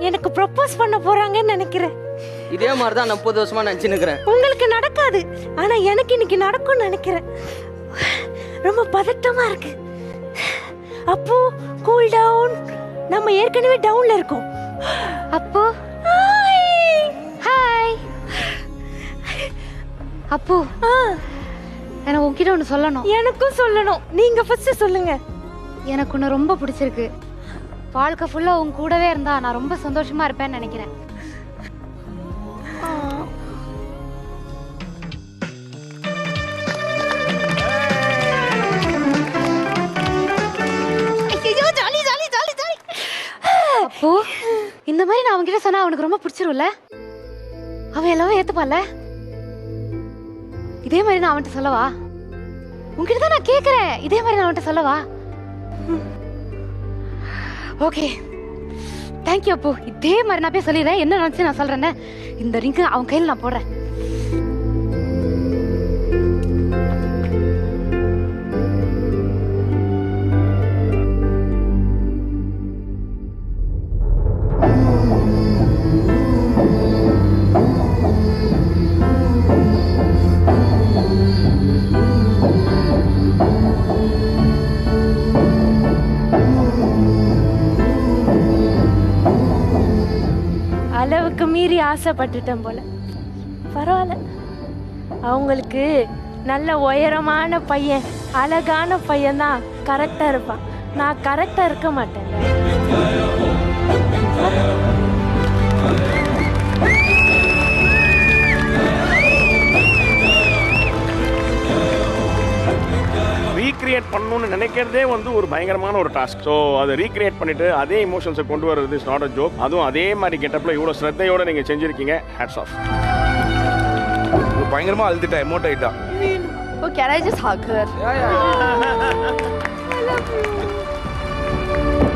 எனக்கு ப்ரப்போஸ் பண்ண போறாங்கன்னு நினைக்கிறேன். இதே மாதிரி தான் நான் 30 வருஷமா நினைச்சுன்னுக்கிறேன். உங்களுக்கு நடக்காது, ஆனா எனக்கு இன்னைக்கு நடக்கும்னு நினைக்கிறேன். ரொம்ப பதட்டமா இருக்கு. அப்போ கூல் டவுன். நம்ம ஏற்கனவே டவுன்ல இருக்கோம். அப்போ ஹாய் அப்போ எனக்கு உன்கிட்ட ஒன்று சொல்லணும். எனக்கும் சொல்லணும். நீங்க ஃபர்ஸ்ட் சொல்லுங்க. எனக்கு உன்னை ரொம்ப பிடிச்சிருக்கு. வாழ்க்கை ஃபுல்லாக உன் கூடவே இருந்தா நான் ரொம்ப சந்தோஷமா இருப்பேன்னு நினைக்கிறேன். அப்போ இந்த மாதிரி நான் அவன்கிட்ட சொன்னா அவனுக்கு ரொம்ப பிடிச்சிரும்ல? அவன் எல்லாமே ஏத்துப்பால? இதே மாதிரி நான் அவன்கிட்ட சொல்லவா? உன்கிட்ட தான் நான் கேக்குறேன். இதே மாதிரி நான் அவன்கிட்ட சொல்லவா? Okay, thank you. அப்போ இதே மாதிரி நான் போய் சொல்லிடுறேன். என்ன நினைச்சு நான் சொல்றேன்னு இந்த ரிங்கு அவன் கையில் நான் போடுறேன். அளவுக்கு மீறி ஆசைப்பட்டுட்டேன் போல. பரவாயில்ல, அவங்களுக்கு நல்ல உயரமான பையன், அழகான பையன் தான் கரெக்டா இருப்பான். நான் கரெக்டா இருக்க மாட்டேன். ரீக்ரியேட் பண்ணணும்னு நினைக்கிறதே வந்து ஒரு பயங்கரமான ஒரு டாஸ்க். ஸோ அதை ரீக்ரியேட் பண்ணிட்டு அதே இமோஷன்ஸை கொண்டு வர்றது இஸ் நாட் அ ஜோக். அதுவும் அதே மாதிரி கெட்டப்பில் இவ்வளோ ஸ்ரத்தையோட நீங்கள் செஞ்சுருக்கீங்க. Hats off. பயங்கரமா அழுதுட்டா, எமோட் ஆயிட்டா. Oh, can I just hug her? Yeah. I love you.